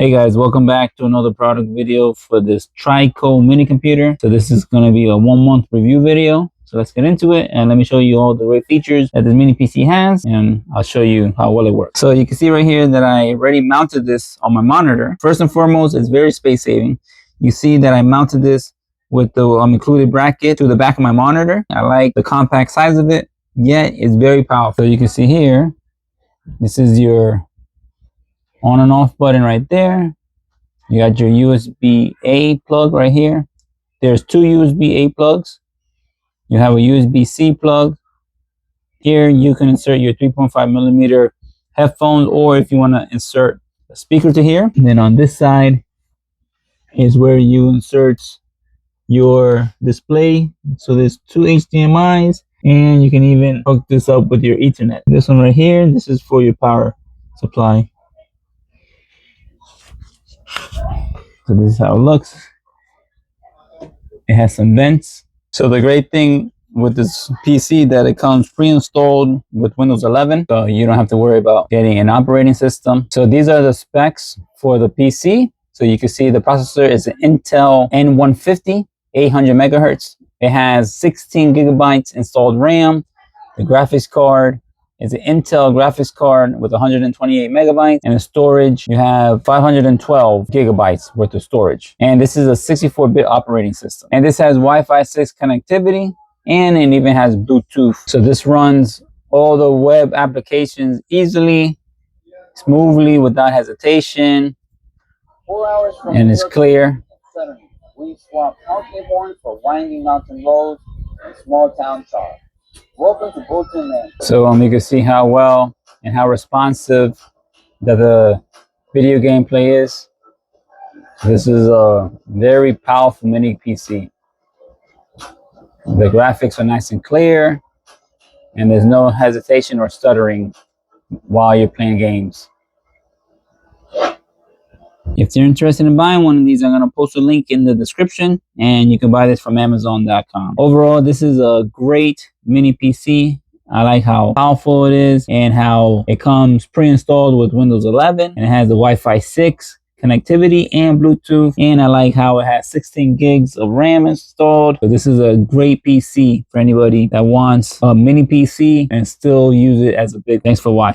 Hey guys, welcome back to another product video for this Trycoo mini computer. So this is going to be a 1-month review video. So let's get into it and let me show you all the great features that this mini PC has, and I'll show you how well it works. So you can see right here that I already mounted this on my monitor. First and foremost, it's very space saving. You see that I mounted this with the included bracket to the back of my monitor. I like the compact size of it, yet it's very powerful. So you can see here, this is your on and off button right there. You got your USB-A plug right here. There's two USB-A plugs. You have a USB-C plug. Here you can insert your 3.5 millimeter headphones, or if you want to insert a speaker to here. And then on this side is where you insert your display. So there's two HDMIs, and you can even hook this up with your Ethernet. This one right here, this is for your power supply. So this is how it looks. It has some vents. So the great thing with this PC that it comes pre-installed with Windows 11, so you don't have to worry about getting an operating system. So these are the specs for the PC. So you can see the processor is an Intel N150, 800 megahertz. It has 16 gigabytes installed RAM. The graphics card is an Intel graphics card with 128 megabytes, and the storage, you have 512 gigabytes worth of storage. And this is a 64-bit operating system. And this has Wi-Fi 6 connectivity, and it even has Bluetooth. So this runs all the web applications easily, smoothly, without hesitation, and it's clear. We swap Monkeyborn for winding mountain roads and small town charge. Welcome to Bulletin Lake. So you can see how well and how responsive that the video gameplay is. This is a very powerful mini PC. The graphics are nice and clear, and there's no hesitation or stuttering while you're playing games. If you're interested in buying one of these, I'm going to post a link in the description, and you can buy this from Amazon.com. Overall, this is a great mini PC. I like how powerful it is and how it comes pre-installed with Windows 11, and it has the Wi-Fi 6 connectivity and Bluetooth, and I like how it has 16 gigs of RAM installed. So this is a great PC for anybody that wants a mini PC and still use it as a big. Thanks for watching.